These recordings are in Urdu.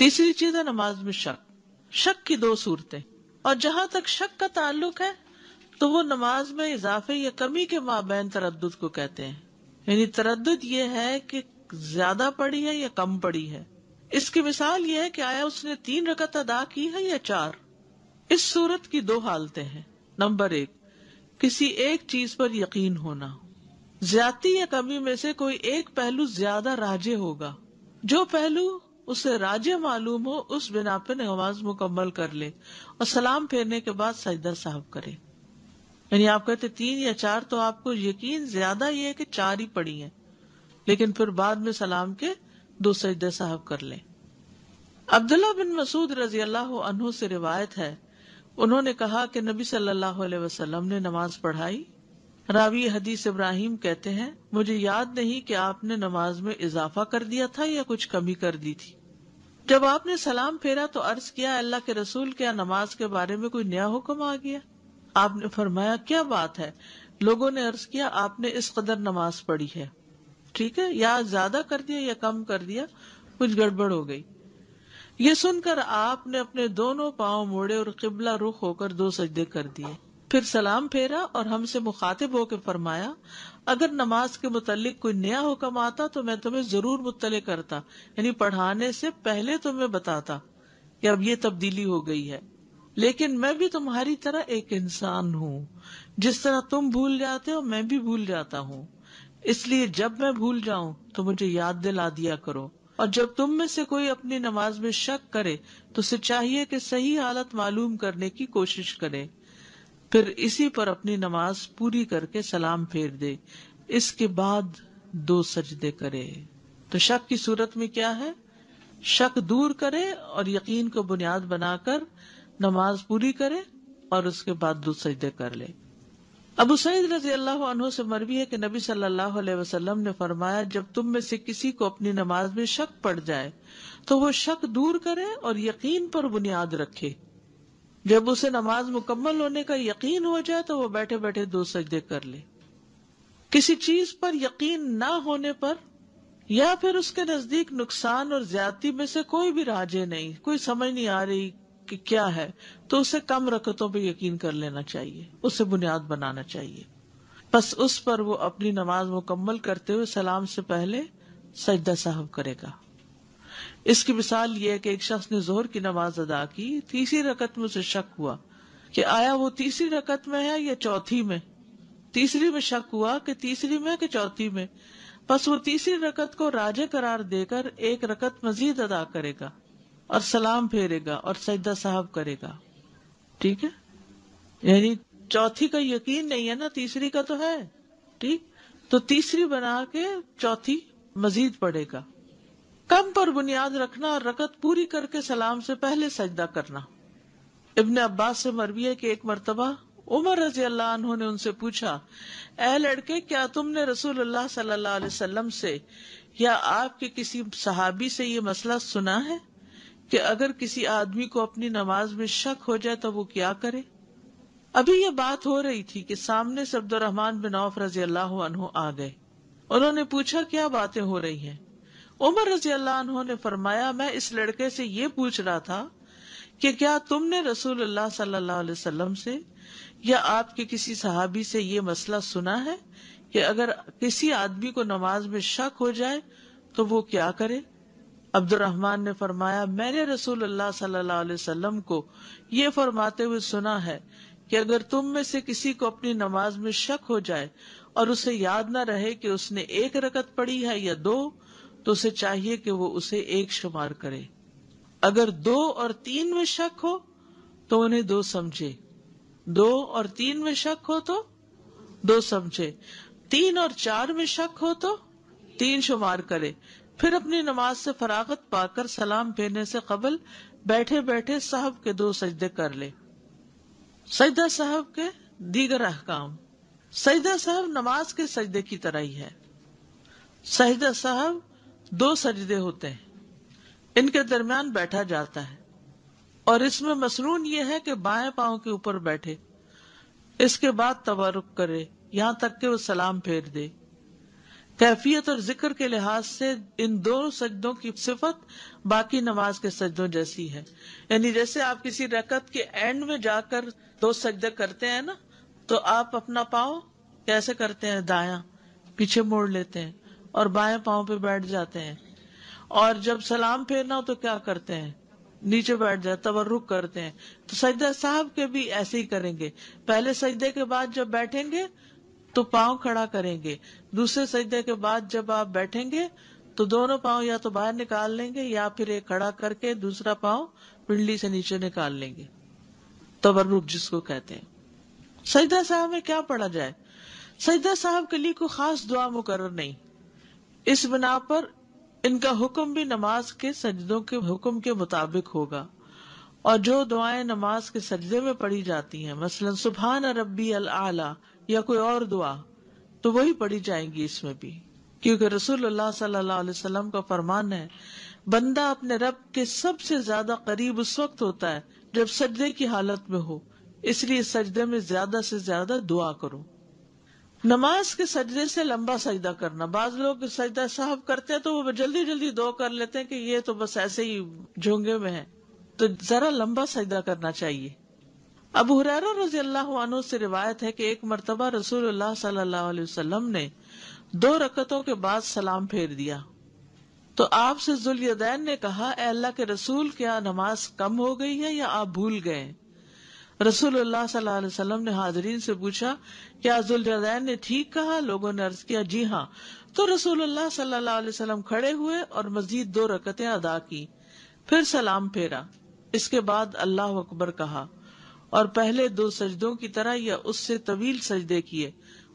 تیسری چیز ہے نماز میں شک. شک کی دو صورتیں، اور جہاں تک شک کا تعلق ہے تو وہ نماز میں اضافے یا کمی کے مابین تردد کو کہتے ہیں. یعنی تردد یہ ہے کہ زیادہ پڑھی ہے یا کم پڑھی ہے. اس کی مثال یہ ہے کہ آیا اس نے 3 رکعت ادا کی ہے یا 4. اس صورت کی 2 حالتیں ہیں. نمبر 1، کسی ایک چیز پر یقین ہونا، زیادتی یا کمی میں سے کوئی ایک پہلو زیادہ راجح ہوگا، جو پہلو اسے راجح معلوم ہو اس بنا پہ نماز مکمل کر لے اور سلام پھیرنے کے بعد سجدہ سہو کرے. یعنی آپ کہتے 3 یا 4 تو آپ کو یقین زیادہ یہ ہے کہ 4 ہی پڑھی ہیں، لیکن پھر بعد میں سلام کے 2 سجدے سہو کر لیں. عبداللہ بن مسعود رضی اللہ عنہ سے روایت ہے، انہوں نے کہا کہ نبی صلی اللہ علیہ وسلم نے نماز پڑھائی. راوی حدیث ابراہیم کہتے ہیں مجھے یاد نہیں کہ آپ نے نماز میں اضافہ کر دیا تھا یا کچھ کمی کر دی تھی. جب آپ نے سلام پھیرا تو عرض کیا اللہ کے رسول، کیا نماز کے بارے میں کوئی نیا حکم آ گیا؟ آپ نے فرمایا کیا بات ہے؟ لوگوں نے عرض کیا آپ نے اس قدر نماز پڑھی ہے، ٹھیک ہے، یا زیادہ کر دیا یا کم کر دیا، کچھ گڑبڑ ہو گئی. یہ سن کر آپ نے اپنے دونوں پاؤں موڑے اور قبلہ رخ ہو کر 2 سجدے کر دیے، پھر سلام پھیرا اور ہم سے مخاطب ہو کے فرمایا اگر نماز کے متعلق کوئی نیا حکم آتا تو میں تمہیں ضرور مطلع کرتا، یعنی پڑھانے سے پہلے تمہیں بتاتا کہ اب یہ تبدیلی ہو گئی ہے. لیکن میں بھی تمہاری طرح ایک انسان ہوں، جس طرح تم بھول جاتے ہو میں بھی بھول جاتا ہوں، اس لیے جب میں بھول جاؤں تو مجھے یاد دلا دیا کرو. اور جب تم میں سے کوئی اپنی نماز میں شک کرے تو اسے چاہیے کہ صحیح حالت معلوم کرنے کی کوشش کرے، پھر اسی پر اپنی نماز پوری کر کے سلام پھیر دے، اس کے بعد 2 سجدے کرے. تو شک کی صورت میں کیا ہے؟ شک دور کرے اور یقین کو بنیاد بنا کر نماز پوری کرے اور اس کے بعد 2 سجدے کر لے. ابو سعید رضی اللہ عنہ سے مروی ہے کہ نبی صلی اللہ علیہ وسلم نے فرمایا جب تم میں سے کسی کو اپنی نماز میں شک پڑ جائے تو وہ شک دور کرے اور یقین پر بنیاد رکھے. جب اسے نماز مکمل ہونے کا یقین ہو جائے تو وہ بیٹھے بیٹھے 2 سجدے کر لے. کسی چیز پر یقین نہ ہونے پر یا پھر اس کے نزدیک نقصان اور زیادتی میں سے کوئی بھی راجے نہیں، کوئی سمجھ نہیں آ رہی کہ کیا ہے، تو اسے کم رکعتوں پہ یقین کر لینا چاہیے، اسے بنیاد بنانا چاہیے. بس اس پر وہ اپنی نماز مکمل کرتے ہوئے سلام سے پہلے سجدہ سہو کرے گا. اس کی مثال یہ ہے کہ ایک شخص نے ظہر کی نماز ادا کی، تیسری رکعت میں اسے شک ہوا کہ آیا وہ تیسری رکعت میں ہے یا چوتھی میں. تیسری میں شک ہوا کہ تیسری میں کہ چوتھی میں، بس وہ تیسری رکعت کو راجح قرار دے کر 1 رکعت مزید ادا کرے گا اور سلام پھیرے گا اور سجدہ سہو کرے گا. ٹھیک ہے، یعنی چوتھی کا یقین نہیں ہے نا، تیسری کا تو ہے، ٹھیک، تو تیسری بنا کے چوتھی مزید پڑے گا. کم پر بنیاد رکھنا اور رکعت پوری کر کے سلام سے پہلے سجدہ کرنا. ابن عباس سے مروی ہے کہ ایک مرتبہ عمر رضی اللہ عنہ نے ان سے پوچھا اے لڑکے، کیا تم نے رسول اللہ صلی اللہ علیہ وسلم سے یا آپ کے کسی صحابی سے یہ مسئلہ سنا ہے کہ اگر کسی آدمی کو اپنی نماز میں شک ہو جائے تو وہ کیا کرے؟ ابھی یہ بات ہو رہی تھی کہ سامنے سے عبد الرحمن بن عوف رضی اللہ عنہ آ گئے. انہوں نے پوچھا کیا باتیں ہو رہی ہیں؟ عمر رضی اللہ عنہ نے فرمایا میں اس لڑکے سے یہ پوچھ رہا تھا کہ کیا تم نے رسول اللہ صلی اللہ علیہ وسلم سے یا آپ کے کسی صحابی سے یہ مسئلہ سنا ہے کہ اگر کسی آدمی کو نماز میں شک ہو جائے تو وہ کیا کرے؟ عبد الرحمن نے فرمایا میں نے رسول اللہ صلی اللہ علیہ وسلم کو یہ فرماتے ہوئے سنا ہے کہ اگر تم میں سے کسی کو اپنی نماز میں شک ہو جائے اور اسے یاد نہ رہے کہ اس نے 1 رکعت پڑھی ہے یا 2 تو اسے چاہیے کہ وہ اسے 1 شمار کرے. اگر 2 اور 3 میں شک ہو تو انہیں 2 سمجھے، 2 اور 3 میں شک ہو تو 2 سمجھے، 3 اور 4 میں شک ہو تو 3 شمار کرے. پھر اپنی نماز سے فراغت پا کر سلام پھیرنے سے قبل بیٹھے بیٹھے سہو کے 2 سجدے کر لے. سجدہ سہو کے دیگر احکام. سجدہ سہو نماز کے سجدے کی طرح ہی ہے. سجدہ سہو 2 سجدے ہوتے ہیں، ان کے درمیان بیٹھا جاتا ہے اور اس میں مسنون یہ ہے کہ بائیں پاؤں کے اوپر بیٹھے، اس کے بعد تورک کرے یہاں تک کہ وہ سلام پھیر دے. کیفیت اور ذکر کے لحاظ سے ان دو سجدوں کی صفت باقی نماز کے سجدوں جیسی ہے. یعنی جیسے آپ کسی رکعت کے اینڈ میں جا کر 2 سجدے کرتے ہیں نا، تو آپ اپنا پاؤں کیسے کرتے ہیں؟ دایاں پیچھے موڑ لیتے ہیں اور بائیں پاؤں پہ بیٹھ جاتے ہیں. اور جب سلام پھیرنا ہو تو کیا کرتے ہیں؟ نیچے بیٹھ جائے، تورک کرتے ہیں. تو سجدہ صاحب کے بھی ایسے ہی کریں گے. پہلے سجدے کے بعد جب بیٹھیں گے تو پاؤں کھڑا کریں گے. دوسرے سجدے کے بعد جب آپ بیٹھیں گے تو دونوں پاؤں یا تو باہر نکال لیں گے یا پھر ایک کھڑا کر کے دوسرا پاؤں پنڈلی سے نیچے نکال لیں گے، تورک جس کو کہتے ہیں. سجدہ صاحب میں کیا پڑھا جائے؟ سجدہ صاحب کے لیے کوئی خاص دعا مقرر نہیں. اس بنا پر ان کا حکم بھی نماز کے سجدوں کے حکم کے مطابق ہوگا. اور جو دعائیں نماز کے سجدے میں پڑھی جاتی ہیں، مثلا سبحان ربی العلی یا کوئی اور دعا، تو وہی پڑھی جائیں گی اس میں بھی، کیونکہ رسول اللہ صلی اللہ علیہ وسلم کا فرمان ہے بندہ اپنے رب کے سب سے زیادہ قریب اس وقت ہوتا ہے جب سجدے کی حالت میں ہو، اس لیے سجدے میں زیادہ سے زیادہ دعا کرو. نماز کے سجدے سے لمبا سجدہ کرنا، بعض لوگ سجدہ صاحب کرتے ہیں تو وہ جلدی جلدی دو کر لیتے ہیں کہ یہ تو بس ایسے ہی جھونگے میں ہے، تو ذرا لمبا سجدہ کرنا چاہیے. ابو ہریرہ رضی اللہ عنہ سے روایت ہے کہ ایک مرتبہ رسول اللہ صلی اللہ علیہ وسلم نے 2 رکعتوں کے بعد سلام پھیر دیا تو آپ سے ذوالیدین نے کہا، اے اللہ کے رسول، کیا نماز کم ہو گئی ہے یا آپ بھول گئے؟ رسول اللہ صلی اللہ علیہ وسلم نے حاضرین سے پوچھا، کیا ذوالیدین نے ٹھیک کہا؟ لوگوں نے عرض کیا، جی ہاں. تو رسول اللہ صلی اللہ علیہ وسلم کھڑے ہوئے اور مزید 2 رکعتیں ادا کی، پھر سلام پھیرا. اس کے بعد اللہ اکبر کہا اور پہلے 2 سجدوں کی طرح یا اس سے طویل سجدے کیے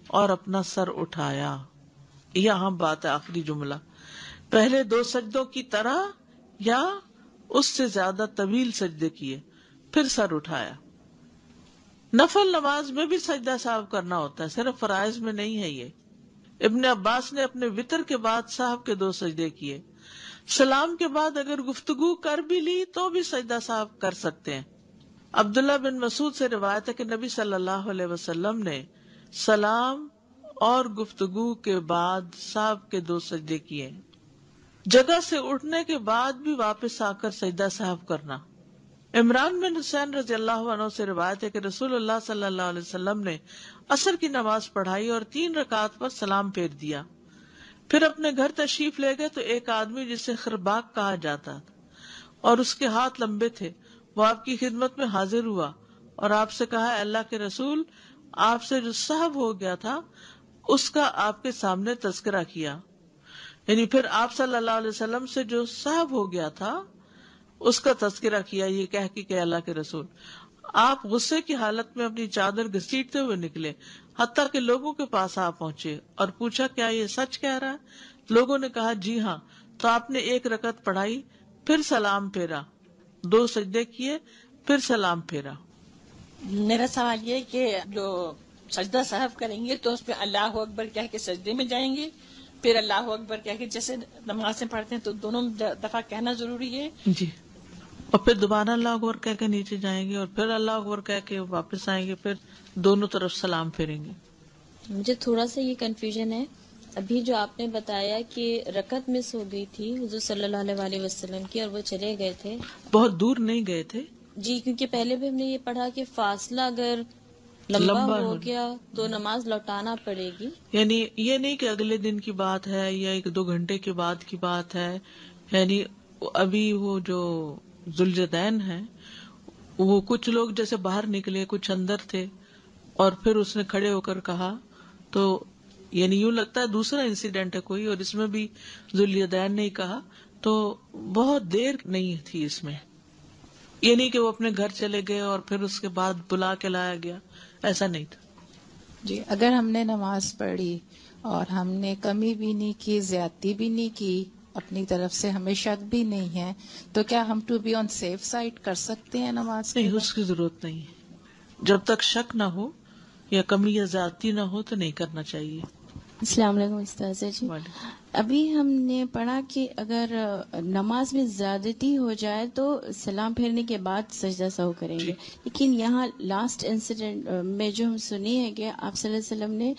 اور اپنا سر اٹھایا. یہاں بات ہے، آخری جملہ، پہلے 2 سجدوں کی طرح یا اس سے زیادہ طویل سجدے کیے پھر سر اٹھایا. نفل نماز میں بھی سجدہ صاحب کرنا ہوتا ہے، صرف فرائض میں نہیں ہے یہ. ابن عباس نے اپنے وطر کے بعد صاحب کے 2 سجدے کیے. سلام کے بعد اگر گفتگو کر بھی لی تو بھی سجدہ صاحب کر سکتے ہیں. عبداللہ بن مسعود سے روایت ہے کہ نبی صلی اللہ علیہ وسلم نے سلام اور گفتگو کے بعد صاحب کے 2 سجدے کیے. جگہ سے اٹھنے کے بعد بھی واپس آ کر سجدہ صاحب کرنا. عمران بن حسین رضی اللہ عنہ سے روایت ہے کہ رسول اللہ صلی اللہ علیہ وسلم نے عصر کی نماز پڑھائی اور 3 رکعات پر سلام پھیر دیا. پھر اپنے گھر تشریف لے گئے تو ایک آدمی جسے خرباق کہا جاتا اور اس کے ہاتھ لمبے تھے، وہ آپ کی خدمت میں حاضر ہوا اور آپ سے کہا، اللہ کے رسول، آپ سے جو صحب ہو گیا تھا اس کا آپ کے سامنے تذکرہ کیا. یعنی پھر آپ صلی اللہ علیہ وسلم سے جو صحب ہو گیا تھا اس کا تذکرہ کیا، یہ کہہ کے کہ اللہ کے رسول. آپ غصے کی حالت میں اپنی چادر گھسیٹتے ہوئے نکلے حتیٰ کہ لوگوں کے پاس آ پہنچے اور پوچھا، کیا یہ سچ کہہ رہا ہے؟ لوگوں نے کہا، جی ہاں. تو آپ نے 1 رکعت پڑھائی، پھر سلام پھیرا، 2 سجدے کیے، پھر سلام پھیرا. میرا سوال یہ ہے کہ جو سجدہ صاحب کریں گے تو اس پہ اللہ اکبر کہہ کے سجدے میں جائیں گے، پھر اللہ اکبر کہہ کے جیسے نماز میں پڑھتے ہیں تو دونوں دفعہ کہنا ضروری ہے؟ جی، اور پھر دوبارہ اللہ اکبر کہہ کے نیچے جائیں گے اور پھر اللہ اکبر کہہ کے واپس آئیں گے، پھر دونوں طرف سلام پھیریں گے. مجھے تھوڑا سا یہ کنفیوژن ہے، ابھی جو آپ نے بتایا کہ رکعت مس ہو گئی تھی حضور صلی اللہ علیہ وسلم کی اور وہ چلے گئے تھے، بہت دور نہیں گئے تھے. جی، کیونکہ پہلے بھی ہم نے یہ پڑھا کہ فاصلہ اگر لمبا ہو گیا تو نماز لوٹانا پڑے گی. یعنی یہ نہیں کہ اگلے دن کی بات ہے یا 1-2 گھنٹے کے بعد کی بات ہے. یعنی ابھی وہ جو ذوالجدین ہیں وہ کچھ لوگ جیسے باہر نکلے، کچھ اندر تھے، اور پھر اس نے کھڑے ہو کر کہا، تو یعنی یوں لگتا ہے دوسرا انسیڈنٹ ہے کوئی، اور اس میں بھی ذوالجدین نے ہی کہا، تو بہت دیر نہیں تھی اس میں. یہ نہیں کہ وہ اپنے گھر چلے گئے اور پھر اس کے بعد بلا کے لایا گیا، ایسا نہیں تھا. جی، اگر ہم نے نماز پڑھی اور ہم نے کمی بھی نہیں کی، زیادتی بھی نہیں کی، اپنی طرف سے ہمیں شک بھی نہیں ہے، تو کیا ہم to be on safe side کر سکتے ہیں نماز کے نہیں، بعد؟ اس کی ضرورت نہیں ہے. جب تک شک نہ ہو یا کمی یا زیادتی نہ ہو تو نہیں کرنا چاہیے. السلام علیکم استاذہ جی. ابھی ہم نے پڑھا کہ اگر نماز میں زیادتی ہو جائے تو سلام پھیرنے کے بعد سجدہ سہو کریں گے, لیکن یہاں لاسٹ انسیڈنٹ میں جو ہم سنی ہے کہ آپ صلی اللہ علیہ وسلم نے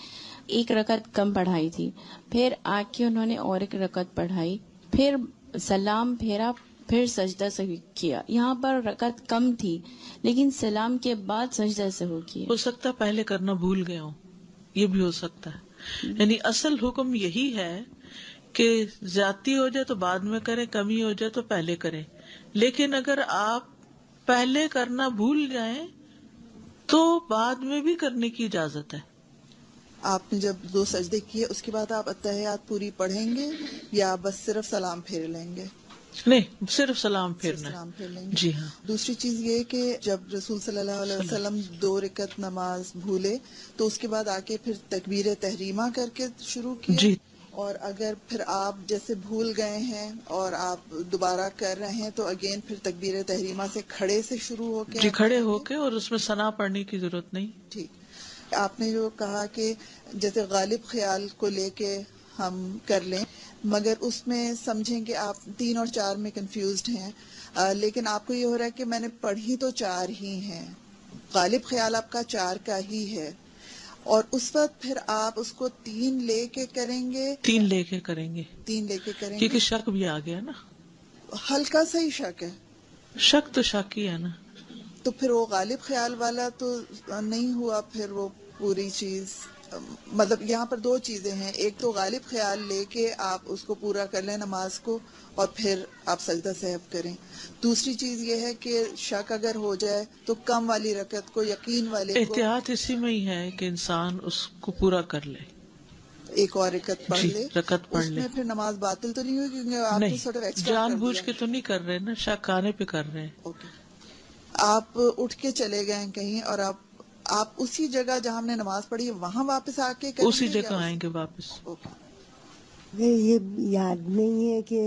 ایک رکعت کم پڑھائی تھی, پھر آ کے انہوں نے اور ایک رکعت پڑھائی, پھر سلام پھیرا, پھر سجدہ سہو کیا. یہاں پر رکعت کم تھی لیکن سلام کے بعد سجدہ سہو کیا. ہو سکتا ہے پہلے کرنا بھول گیا ہوں, یہ بھی ہو سکتا ہے. یعنی اصل حکم یہی ہے کہ زیادتی ہو جائے تو بعد میں کریں, کمی ہو جائے تو پہلے کریں. لیکن اگر آپ پہلے کرنا بھول جائیں تو بعد میں بھی کرنے کی اجازت ہے. آپ نے جب 2 سجدے کیے اس کے بعد آپ اتحیات پوری پڑھیں گے یا بس صرف سلام پھیر لیں گے؟ نہیں, صرف سلام صرف پھیرنا سلام ہے. پھیر لیں گے. جی ہاں. دوسری چیز یہ کہ جب رسول صلی اللہ علیہ وسلم 2 رکعت نماز بھولے تو اس کے بعد آ کے پھر تکبیر تحریمہ کر کے شروع کیا. جی, اور اگر پھر آپ جیسے بھول گئے ہیں اور آپ دوبارہ کر رہے ہیں تو اگین پھر تکبیر تحریمہ سے کھڑے سے شروع ہو کے جی آپ کھڑے کریں ہو گے؟ کے, اور اس میں ثنا پڑھنے کی ضرورت نہیں. ٹھیک. آپ نے جو کہا کہ جیسے غالب خیال کو لے کے ہم کر لیں, مگر اس میں سمجھیں کہ آپ 3 اور 4 میں کنفیوزڈ ہیں, لیکن آپ کو یہ ہو رہا ہے کہ میں نے پڑھی تو 4 ہی ہیں, غالب خیال آپ کا 4 کا ہی ہے, اور اس وقت پھر آپ اس کو 3 لے کے کریں گے؟ 3 لے کے کریں گے 3 لے کے کریں گے کیونکہ شک بھی آ گیا نا. ہلکا سا ہی شک ہے, شک تو شک ہی ہے نا. تو پھر وہ غالب خیال والا تو نہیں ہوا. پھر وہ پوری چیز, مطلب یہاں پر 2 چیزیں ہیں, ایک تو غالب خیال لے کے آپ اس کو پورا کر لیں نماز کو اور پھر آپ سجدہ سہو کریں. دوسری چیز یہ ہے کہ شک اگر ہو جائے تو کم والی رکعت کو, یقین والے کو, احتیاط اسی میں ہی ہے کہ انسان اس کو پورا کر لے, ایک اور رکعت پڑھ جی لے. رکعت پڑھ اس لے. میں پھر نماز باطل تو نہیں ہوئی کیونکہ آپ نے سورٹ آف نہیں, ایکسٹرا جان کر بوجھ دیا. کے تو نہیں کر رہے نا, شک آنے پہ کر رہے ہیں. اوکے. آپ اٹھ کے چلے گئے کہیں اور آپ اسی جگہ جہاں ہم نے نماز پڑھی ہے وہاں واپس آ کے کریں اسی گے جگہ آئیں گے واپس. اوکے. نہیں, یہ یاد نہیں ہے کہ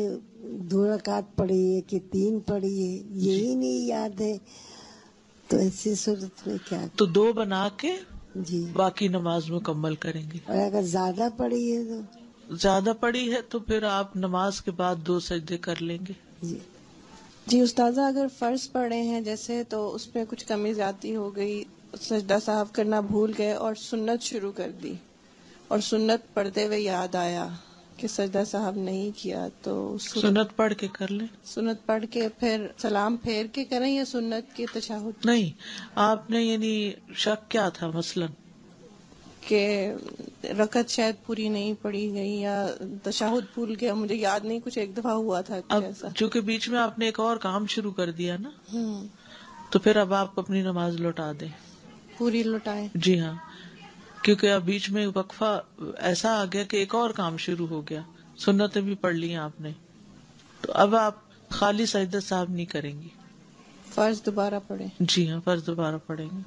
2 رکعت پڑھی ہے کہ 3 پڑھی ہے, یہی نہیں یاد ہے, تو ایسی صورت میں کیا؟ تو 2 بنا کے جی, باقی نماز مکمل کریں گے. اور اگر زیادہ پڑھی ہے تو؟ زیادہ پڑی ہے تو پھر آپ نماز کے بعد 2 سجدے کر لیں گے. جی. جی استاذہ, اگر فرض پڑھے ہیں جیسے تو اس میں کچھ کمی زیادتی ہو گئی, سجدہ سہو کرنا بھول گئے اور سنت شروع کر دی, اور سنت پڑھتے ہوئے یاد آیا کہ سجدہ سہو نہیں کیا, تو سنت پڑھ کے کر لیں. سنت پڑھ کے پھر سلام پھیر کے کریں یا سنت کے تشہد؟ نہیں, آپ نے یعنی شک کیا تھا مثلاً کہ رکعت شاید پوری نہیں پڑھی گئی یا تشہد بھول گیا, مجھے یاد نہیں, کچھ ایک دفعہ ہوا تھا اب کچھ ایسا. چونکہ بیچ میں آپ نے ایک اور کام شروع کر دیا نا, تو پھر اب آپ اپنی نماز لوٹا دیں. پوری لوٹائیں. جی ہاں, کیونکہ اب بیچ میں وقفہ ایسا آ گیا کہ ایک اور کام شروع ہو گیا, سنتیں بھی پڑھ لی آپ نے, تو اب آپ خالی سجدہ صاحب نہیں کریں گی. فرض دوبارہ پڑھیں. جی ہاں, فرض دوبارہ پڑھیں گے.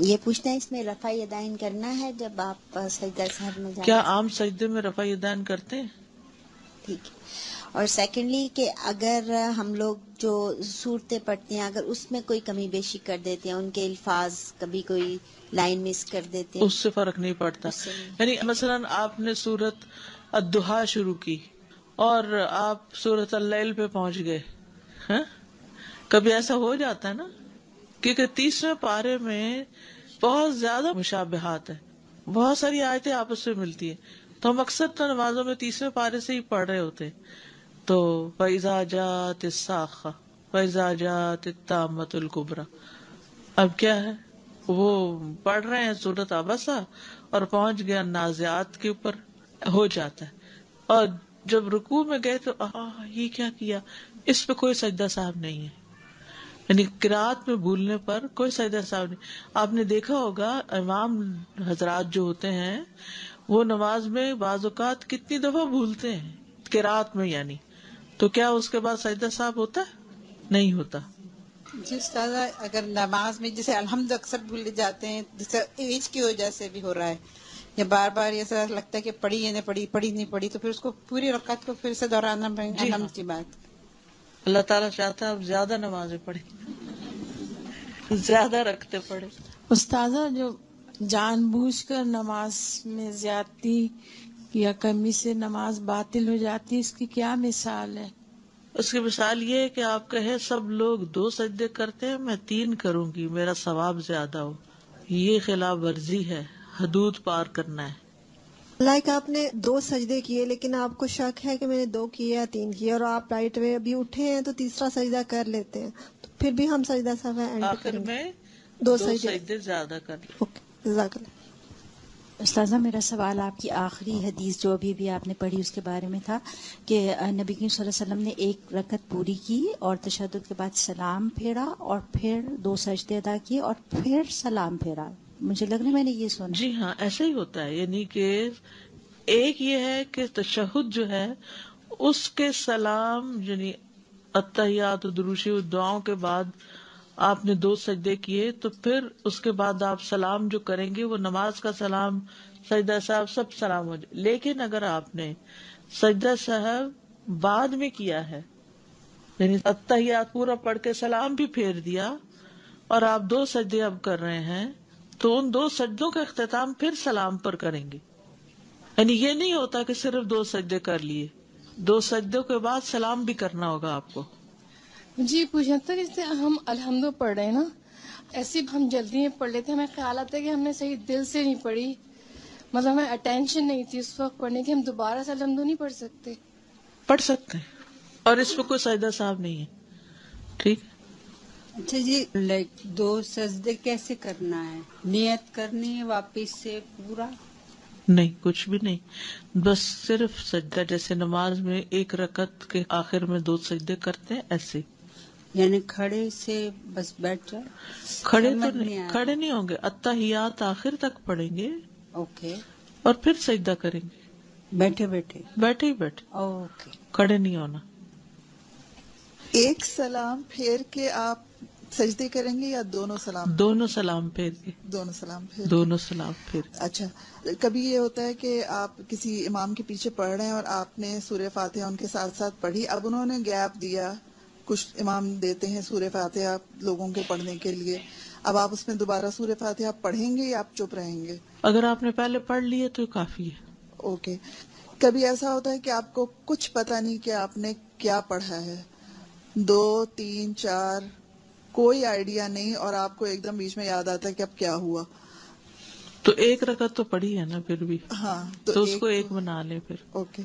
یہ پوچھنا ہے اس میں رفع یدین کرنا ہے جب آپ سجدہ صاحب میں جائیں؟ کیا عام سجدے میں رفع یدین کرتے ہیں؟ ٹھیک ہے. اور سیکنڈلی کہ اگر ہم لوگ جو صورتیں پڑھتے ہیں اگر اس میں کوئی کمی بیشی کر دیتے ہیں, ان کے الفاظ کبھی کوئی لائن مس کر دیتے ہیں, اس سے فرق نہیں پڑتا. اس سے نہیں. یعنی مثلاً آپ نے سورت الضحیٰ شروع کی اور آپ سورت اللیل پہ پہنچ گئے, ہاں کبھی ایسا ہو جاتا ہے نا, کیونکہ 30ویں پارے میں بہت زیادہ مشابہات ہیں, بہت ساری آیتیں آپس میں ملتی ہیں, تو ہم اکثر تو نمازوں میں 30ویں پارے سے ہی پڑھ رہے ہوتے ہیں. تو فَإِذَا جَاءَتِ الصَّاخَّةُ فَإِذَا جَاءَتِ التَّامَّةُ الْكُبْرَىٰ. اب کیا ہے, وہ پڑھ رہے ہیں سورت عبسہ اور پہنچ گیا نازعات کے اوپر, ہو جاتا ہے. اور جب رکوع میں گئے تو یہ کیا کیا, اس پہ کوئی سجدہ صاحب نہیں ہے. یعنی قرات میں بھولنے پر کوئی سجدہ صاحب نہیں. آپ نے دیکھا ہوگا امام حضرات جو ہوتے ہیں وہ نماز میں بعض اوقات کتنی دفعہ بھولتے ہیں قرات میں, یعنی تو کیا اس کے بعد سجدہ صاحب ہوتا ہے؟ نہیں ہوتا. جی استاذہ, اگر نماز میں جیسے الحمد اکثر بھول جاتے ہیں, جیسے ایج کی وجہ سے بھی ہو رہا ہے, یا بار بار ایسا لگتا ہے کہ پڑھی یا نہیں پڑھی, پڑھی نہیں پڑھی, تو پھر اس کو پوری رکعت کو پھر سے دہرانا پڑے گا. جی ہاں. الحمد کی بات, اللہ تعالیٰ چاہتا ہے آپ زیادہ نمازیں پڑھیں, زیادہ رکھتے پڑھیں. استاذہ, جو جان بوجھ کر نماز میں زیادتی یا کمی سے نماز باطل ہو جاتی ہے، اس کی کیا مثال ہے؟ اس کی مثال یہ ہے کہ آپ کہیں سب لوگ 2 سجدے کرتے ہیں، میں 3 کروں گی، میرا ثواب زیادہ ہو. یہ خلاف ورزی ہے، حدود پار کرنا ہے. لائک آپ نے 2 سجدے کیے لیکن آپ کو شک ہے کہ میں نے 2 کیے یا 3 کیے، اور آپ رائٹ وے ابھی اٹھے ہیں تو تیسرا سجدہ کر لیتے ہیں، تو پھر بھی ہم سجدہ سہو اینڈ آخر کریں گے. میں 2 2 سجدے زیادہ کر لیں. اوکے، جزاک اللہ. استاذہ میرا سوال آپ کی آخری حدیث جو ابھی آپ نے پڑھی اس کے بارے میں تھا کہ نبی کریم صلی اللہ علیہ وسلم نے 1 رکعت پوری کی اور تشہد کے بعد سلام پھیرا اور پھر 2 سجدے ادا کیے اور پھر سلام پھیرا. مجھے لگ رہا ہے میں نے یہ سنا. جی ہاں، ایسا ہی ہوتا ہے. یعنی کہ ایک یہ ہے کہ تشہد جو ہے اس کے سلام، یعنی التحیات و دروشی و دعاؤں کے بعد آپ نے 2 سجدے کیے، تو پھر اس کے بعد آپ سلام جو کریں گے وہ نماز کا سلام، سجدہ صاحب سب سلام ہو جائے. لیکن اگر آپ نے سجدہ صاحب بعد میں کیا ہے، یعنی التحیات پورا پڑھ کے سلام بھی پھیر دیا اور آپ 2 سجدے اب کر رہے ہیں، تو ان 2 سجدوں کا اختتام پھر سلام پر کریں گے. یعنی یہ نہیں ہوتا کہ صرف 2 سجدے کر لیے، 2 سجدوں کے بعد سلام بھی کرنا ہوگا آپ کو. جی پوچھنا تھا، جیسے ہم الحمد پڑھ رہے ہیں نا، ایسے ہم جلدی میں پڑھ لیتے ہیں، ہمیں خیال آتا ہے کہ ہم نے صحیح دل سے نہیں پڑھی، مطلب ہمیں اٹینشن نہیں تھی اس وقت پڑھنے کی، ہم دوبارہ سے الحمد نہیں پڑھ سکتے؟ پڑھ سکتے ہیں، اور اس پہ کوئی سجدہ صاحب نہیں ہے. ٹھیک. اچھا جی، 2 سجدے کیسے کرنا ہے؟ نیت کرنی ہے واپس سے پورا؟ نہیں، کچھ بھی نہیں، بس صرف سجدہ. جیسے نماز میں 1 رکعت کے آخر میں 2 سجدے کرتے ہیں، ایسے. یعنی کھڑے سے بس بیٹھ جائے؟ کھڑے تو نہیں، کھڑے نہیں ہوں گے، التحیات آخر تک پڑھیں گے. اوکے. اور پھر سجدہ کریں گے، بیٹھے بیٹھے بیٹھے ہی بیٹھے. اوکے. کھڑے نہیں ہونا. ایک سلام پھیر کے آپ سجدے کریں گے یا دونوں سلام؟ دونوں سلام پھیر کے. دونوں سلام پھیر دونوں سلام پھیر. اچھا، کبھی یہ ہوتا ہے کہ آپ کسی امام کے پیچھے پڑھ رہے ہیں اور آپ نے سورہ فاتحہ ان کے ساتھ ساتھ پڑھی، اب انہوں نے گیپ دیا، کچھ امام دیتے ہیں سورہ فاتحہ لوگوں کے پڑھنے کے لیے، اب آپ اس میں دوبارہ سورہ فاتحہ پڑھیں گے یا آپ چپ رہیں گے؟ اگر آپ نے پہلے پڑھ لیے تو کافی ہے. اوکے. کبھی ایسا ہوتا ہے کہ آپ کو کچھ پتہ نہیں کہ آپ نے کیا پڑھا ہے، 2 3 4 کوئی آئیڈیا نہیں، اور آپ کو ایک دم بیچ میں یاد آتا ہے کہ اب کیا ہوا، تو 1 رکعت تو پڑھی ہے نا پھر بھی. ہاں تو اس کو 1 بنا لیں پھر. اوکے.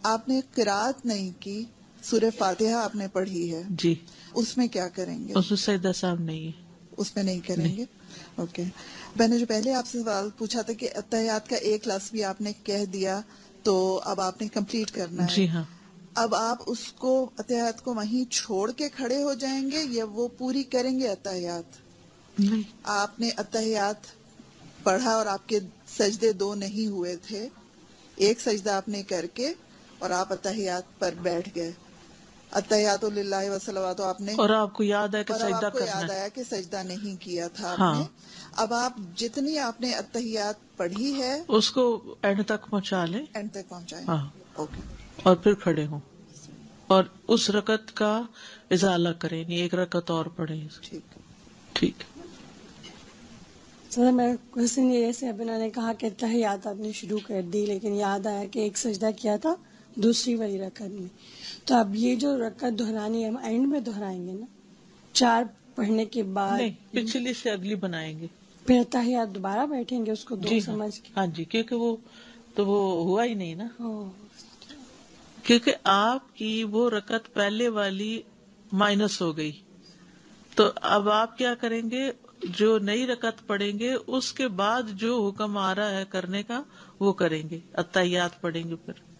آپ نے قرات نہیں کی، سورہ فاتحہ آپ نے پڑھی ہے، جی، اس میں کیا کریں گے؟ اس میں سجدہ صاحب نہیں ہے، اس میں نہیں کریں گے. اوکے. میں نے جو پہلے آپ سے سوال پوچھا تھا کہ التحیات کا 1 لفظ بھی آپ نے کہہ دیا تو اب آپ نے کمپلیٹ کرنا ہے. جی ہاں. اب آپ اس کو التحیات کو وہیں چھوڑ کے کھڑے ہو جائیں گے یا وہ پوری کریں گے التحیات؟ نہیں، آپ نے التحیات پڑھا اور آپ کے سجدے 2 نہیں ہوئے تھے، 1 سجدہ آپ نے کر کے اور آپ التحیات پر بیٹھ گئے، التحیات للہ والصلوات آپ نے، اور آپ کو یاد ہے کہ سجدہ آپ کو کرنا یاد ہے. آیا کہ سجدہ نہیں کیا تھا آپ ہاں. نے. اب آپ جتنی آپ نے التحیات پڑھی ہے اس کو اینڈ تک پہنچا لیں، اینڈ تک پہنچائیں. ہاں، اوکے. اور پھر کھڑے ہوں اور اس رکعت کا ازالہ کریں، یعنی 1 رکعت اور پڑھیں. ٹھیک. ٹھیک. سر میرا کوشچن یہ ہے، ابھی انہوں نے کہا کہ تحیات آپ نے شروع کر دی لیکن یاد آیا کہ 1 سجدہ کیا تھا دوسری والی رکعت میں، تو اب یہ جو رکعت دہرانی ہے ہم اینڈ میں دہرائیں گے نا، 4 پڑھنے کے بعد؟ نہیں، پچھلی سے اگلی بنائیں گے، پھر تحیات دوبارہ بیٹھیں گے اس کو 2 سمجھ کے؟ ہاں جی، کیونکہ وہ ہوا ہی نہیں نا، کیونکہ آپ کی وہ رکعت پہلے والی مائنس ہو گئی. تو اب آپ کیا کریں گے، جو نئی رکعت پڑھیں گے اس کے بعد جو حکم آ رہا ہے کرنے کا وہ کریں گے، التحیات پڑھیں گے پھر.